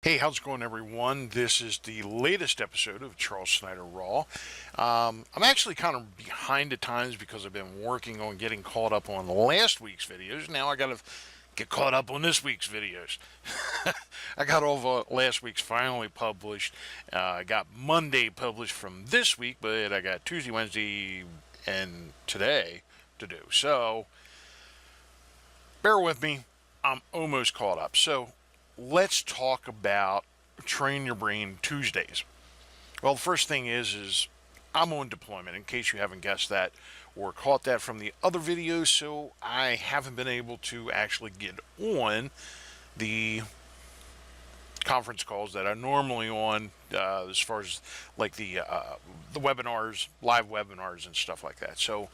Hey, how's it going, everyone? This is the latest episode of Charles Snyder Raw. I'm actually kind of behind at times because I've been working on getting caught up on last week's videos. Now I got to get caught up on this week's videos. I got all of last week's finally published. I got Monday published from this week, but I got Tuesday, Wednesday, and today to do. So bear with me. I'm almost caught up. So let's talk about Train Your Brain Tuesdays. Well, the first thing is I'm on deployment, in case you haven't guessed that or caught that from the other videos, so I haven't been able to actually get on the conference calls that I'm normally on, as far as like the webinars, live webinars and stuff like that. So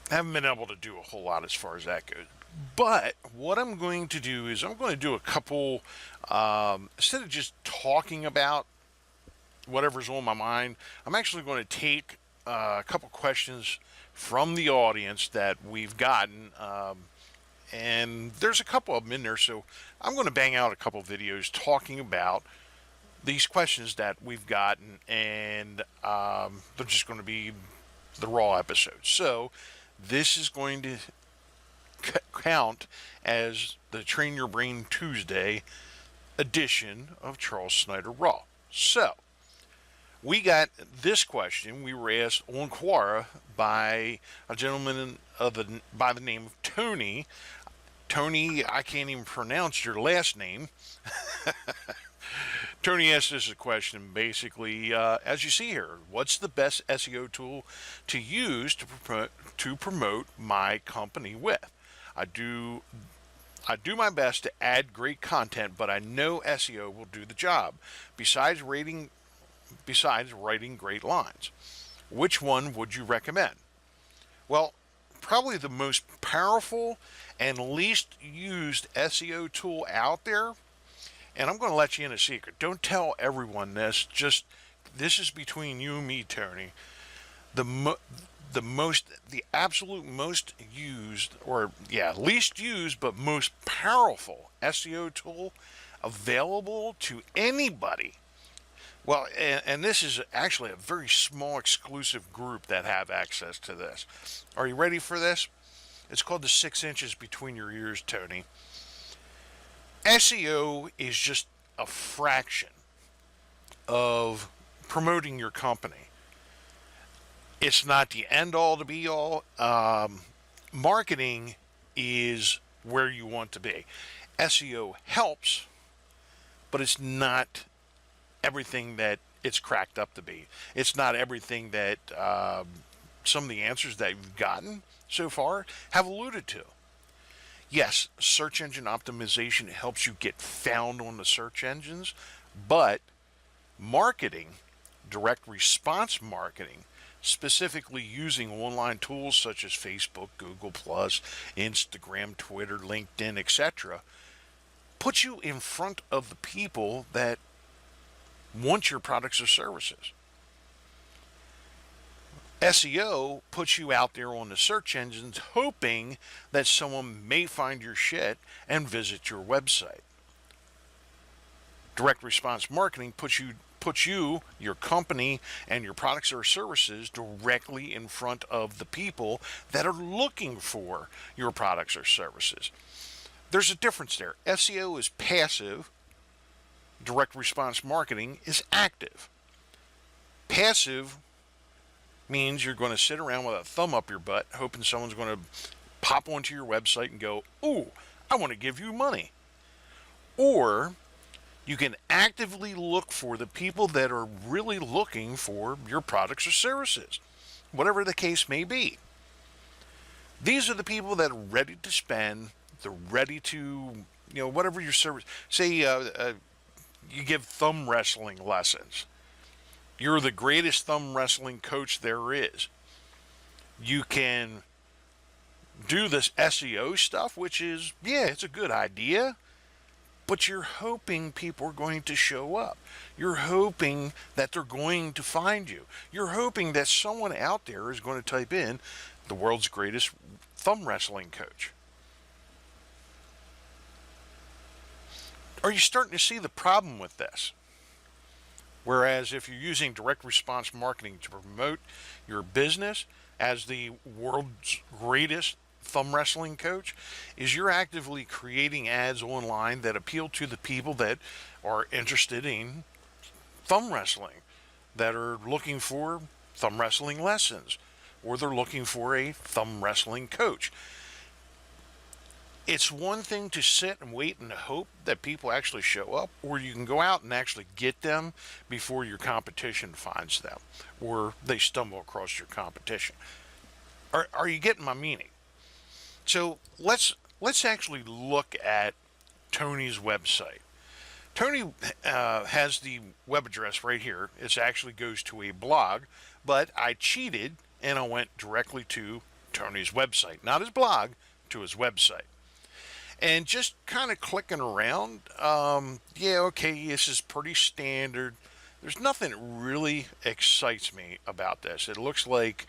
I haven't been able to do a whole lot as far as that goes. But what I'm going to do is I'm going to do a couple, instead of just talking about whatever's on my mind, I'm actually going to take a couple questions from the audience that we've gotten. And there's a couple of them in there, so I'm going to bang out a couple videos talking about these questions that we've gotten, and they're just going to be the raw episodes. So this is going to count as the Train Your Brain Tuesday edition of Charles Snyder Raw. So we got this question. We were asked on Quora by a gentleman by the name of Toni. Toni, I can't even pronounce your last name. Toni asked us a question, basically, as you see here, what's the best SEO tool to use to promote my company with? I do my best to add great content, but I know SEO will do the job. Besides writing great lines, which one would you recommend? Well, probably the most powerful and least used SEO tool out there. And I'm going to let you in a secret. Don't tell everyone this. Just this is between you and me, Toni. The absolute most used, or least used, but most powerful SEO tool available to anybody. Well, and this is actually a very small exclusive group that have access to this. Are you ready for this? It's called the 6 inches between your ears, Toni. SEO is just a fraction of promoting your company. It's not the end all to be all. Marketing is where you want to be. SEO helps, but it's not everything that it's cracked up to be. It's not everything that some of the answers that you've gotten so far have alluded to. Yes, search engine optimization helps you get found on the search engines, but marketing, direct response marketing, specifically using online tools such as Facebook, Google+, Instagram, Twitter, LinkedIn, etc., puts you in front of the people that want your products or services. SEO puts you out there on the search engines hoping that someone may find your shit and visit your website. Direct response marketing puts you, your company, and your products or services directly in front of the people that are looking for your products or services. There's a difference there. SEO is passive. Direct response marketing is active. Passive means you're going to sit around with a thumb up your butt hoping someone's going to pop onto your website and go, "Ooh, I want to give you money." Or you can actively look for the people that are really looking for your products or services, whatever the case may be. These are the people that are ready to spend. They're ready to, whatever your service. Say you give thumb wrestling lessons. You're the greatest thumb wrestling coach there is. You can do this SEO stuff, which is, it's a good idea, but you're hoping people are going to show up. You're hoping that they're going to find you. You're hoping that someone out there is going to type in the world's greatest thumb wrestling coach. Are you starting to see the problem with this? Whereas if you're using direct response marketing to promote your business as the world's greatest thumb wrestling coach, is you're actively creating ads online that appeal to the people that are interested in thumb wrestling, that are looking for thumb wrestling lessons, or they're looking for a thumb wrestling coach. It's one thing to sit and wait and hope that people actually show up, or you can go out and actually get them before your competition finds them, or they stumble across your competition. Are you getting my meaning? So let's actually look at Toni's website. Toni has the web address right here. It actually goes to a blog, but I cheated and I went directly to Toni's website, not his blog, to his website. And just kind of clicking around, yeah, okay, this is pretty standard. There's nothing that really excites me about this. It looks like,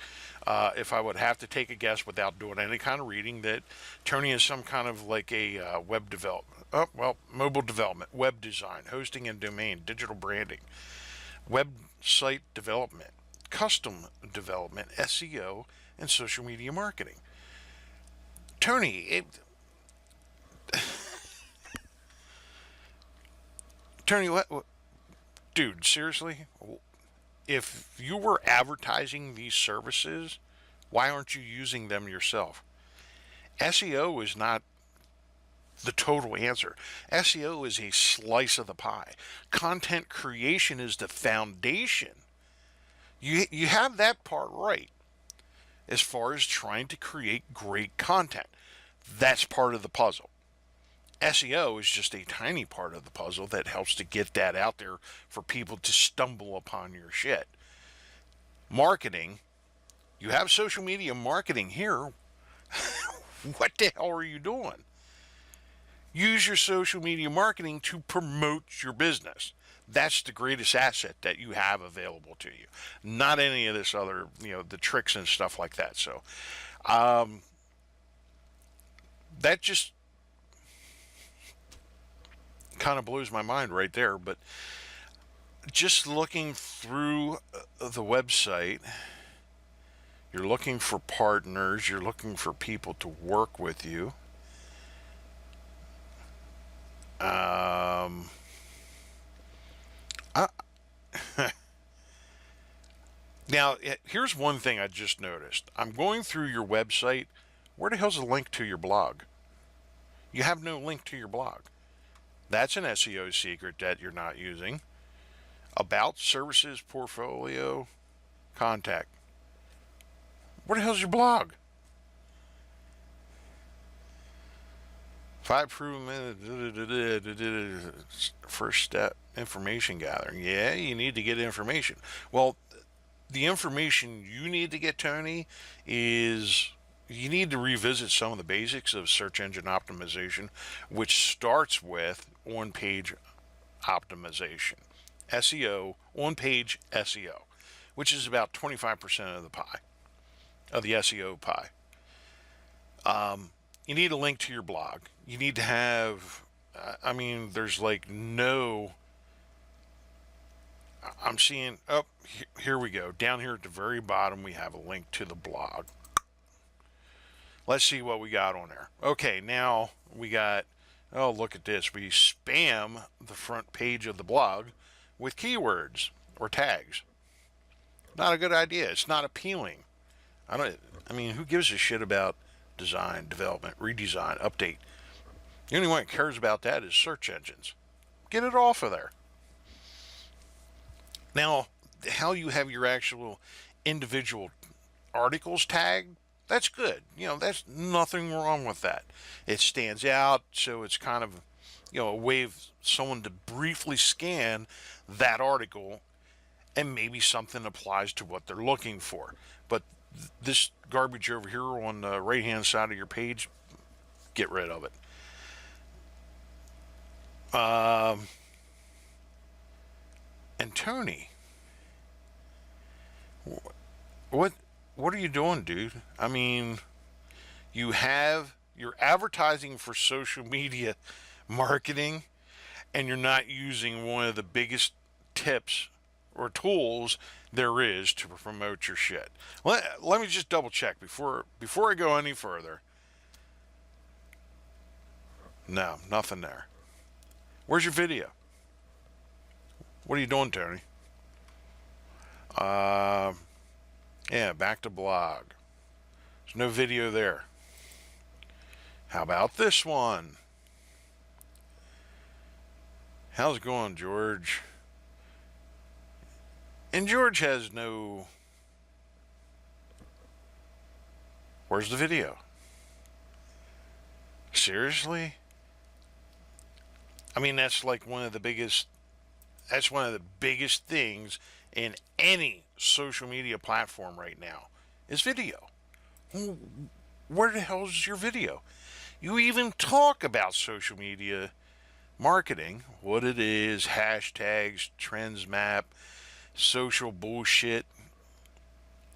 if I would have to take a guess without doing any kind of reading, that Toni is some kind of like a web development. Oh, well, mobile development, web design, hosting and domain, digital branding, website development, custom development, SEO, and social media marketing. Toni, Toni, what, dude, seriously? If you were advertising these services, why aren't you using them yourself? SEO is not the total answer. SEO is a slice of the pie. Content creation is the foundation. You have that part right as far as trying to create great content. That's part of the puzzle. SEO is just a tiny part of the puzzle that helps to get that out there for people to stumble upon your shit. Marketing, you have social media marketing here. What the hell are you doing? Use your social media marketing to promote your business. That's the greatest asset that you have available to you. Not any of this other, the tricks and stuff like that. So, that just kind of blows my mind right there. But just looking through the website, you're looking for partners, you're looking for people to work with you. Now, here's one thing I just noticed. I'm going through your website. Where the hell's the link to your blog? You have no link to your blog. That's an SEO secret that you're not using. About, services, portfolio, contact. Where the hell's your blog? 5 proven first step, information gathering. Yeah, you need to get information. Well, the information you need to get, Toni, is you need to revisit some of the basics of search engine optimization, which starts with on-page optimization. SEO, on-page SEO, which is about 25% of the pie, of the SEO pie. You need a link to your blog. You need to have, there's like no, I'm seeing, here we go. Down here at the very bottom, we have a link to the blog. Let's see what we got on there. Okay, now we got, oh, look at this. We spam the front page of the blog with keywords or tags. Not a good idea. It's not appealing. Who gives a shit about design, development, redesign, update? The only one that cares about that is search engines. Get it off of there. Now, how you have your actual individual articles tagged, that's good. That's nothing wrong with that. It stands out, so it's kind of, a way of someone to briefly scan that article and maybe something applies to what they're looking for. But this garbage over here on the right-hand side of your page, get rid of it. And Toni, what are you doing, dude? You're advertising for social media marketing, and you're not using one of the biggest tips or tools there is to promote your shit. Let me just double check before I go any further. No, nothing there. Where's your video? What are you doing, Tony? Yeah, back to blog. There's no video there. How about this one? How's it going, George? And George has no... Where's the video? Seriously? I mean, that's like one of the biggest... That's one of the biggest things in any social media platform right now is video. Where the hell is your video? You even talk about social media marketing, what it is, hashtags, trends map, social bullshit,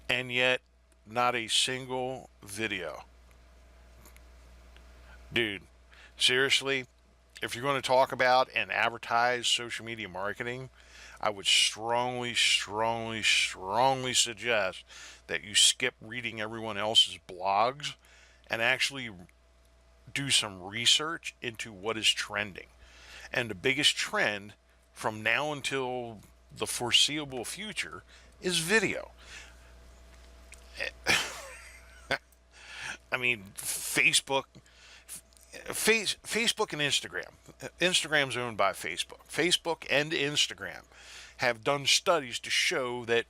and yet not a single video. Dude, seriously, if you're going to talk about and advertise social media marketing, I would strongly suggest that you skip reading everyone else's blogs and actually do some research into what is trending. And the biggest trend from now until the foreseeable future is video. I mean, Facebook and Instagram. Instagram's owned by Facebook. Facebook and Instagram have done studies to show that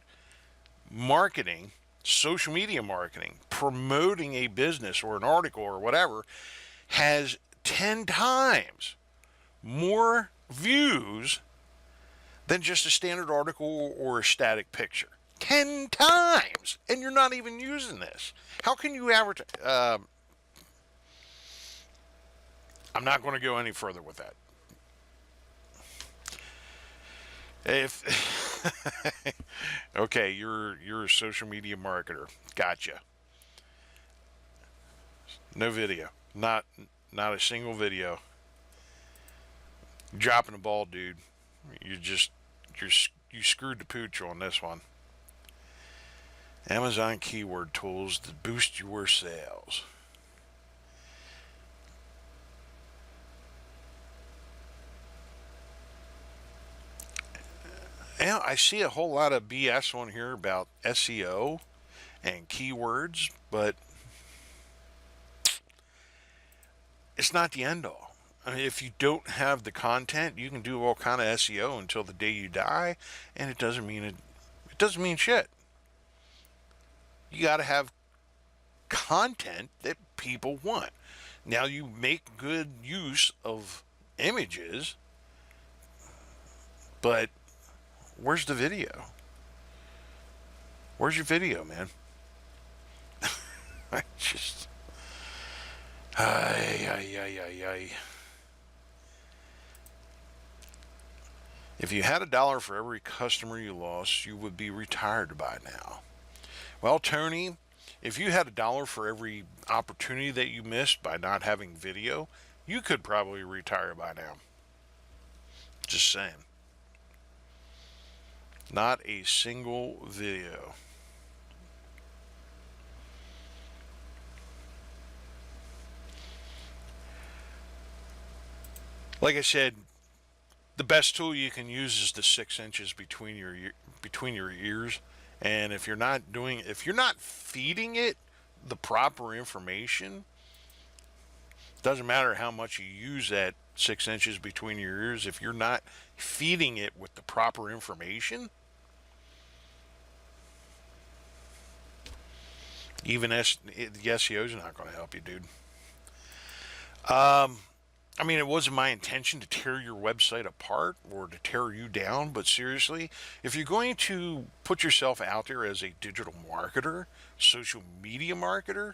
marketing, social media marketing, promoting a business or an article or whatever, has 10 times more views than just a standard article or a static picture. 10 times! And you're not even using this. How can you advertise? I'm not going to go any further with that. If okay, you're a social media marketer. Gotcha. No video. Not a single video. Dropping the ball, dude. You screwed the pooch on this one. Amazon keyword tools to boost your sales. Yeah, I see a whole lot of BS on here about SEO and keywords, but it's not the end all. I mean, if you don't have the content, you can do all kind of SEO until the day you die, and it doesn't mean shit. You got to have content that people want. Now, you make good use of images, but where's the video? Where's your video, man? I just... If you had $1 for every customer you lost, you would be retired by now. Well, Tony, if you had $1 for every opportunity that you missed by not having video, you could probably retire by now. Just saying. Not a single video. Like I said, the best tool you can use is the 6 inches between your ears. And if you're not feeding it the proper information, doesn't matter how much you use that 6 inches between your ears. If you're not feeding it with the proper information, even the SEO is not going to help you, dude. I mean, it wasn't my intention to tear your website apart or to tear you down, but seriously, if you're going to put yourself out there as a digital marketer, social media marketer,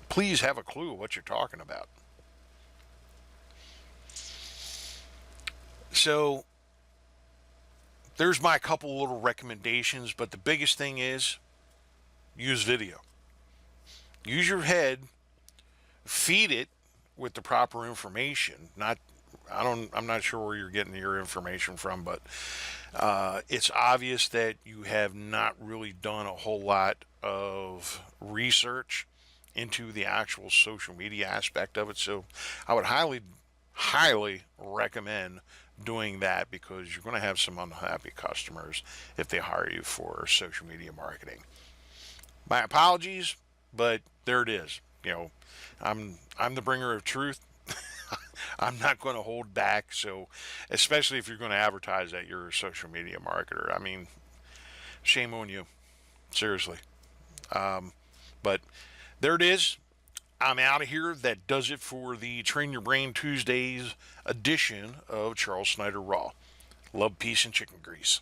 please have a clue what you're talking about. So, there's my couple little recommendations, but the biggest thing is use video. Use your head, feed it with the proper information. I'm not sure where you're getting your information from, but it's obvious that you have not really done a whole lot of research into the actual social media aspect of it. So I would highly recommend doing that, because you're going to have some unhappy customers if they hire you for social media marketing. My apologies, but there it is. I'm the bringer of truth. I'm not going to hold back. So, especially if you're going to advertise that you're a social media marketer, I mean, shame on you. Seriously. But there it is. I'm out of here. That does it for the Train Your Brain Tuesdays edition of Charles Snyder Raw. Love, peace, and chicken grease.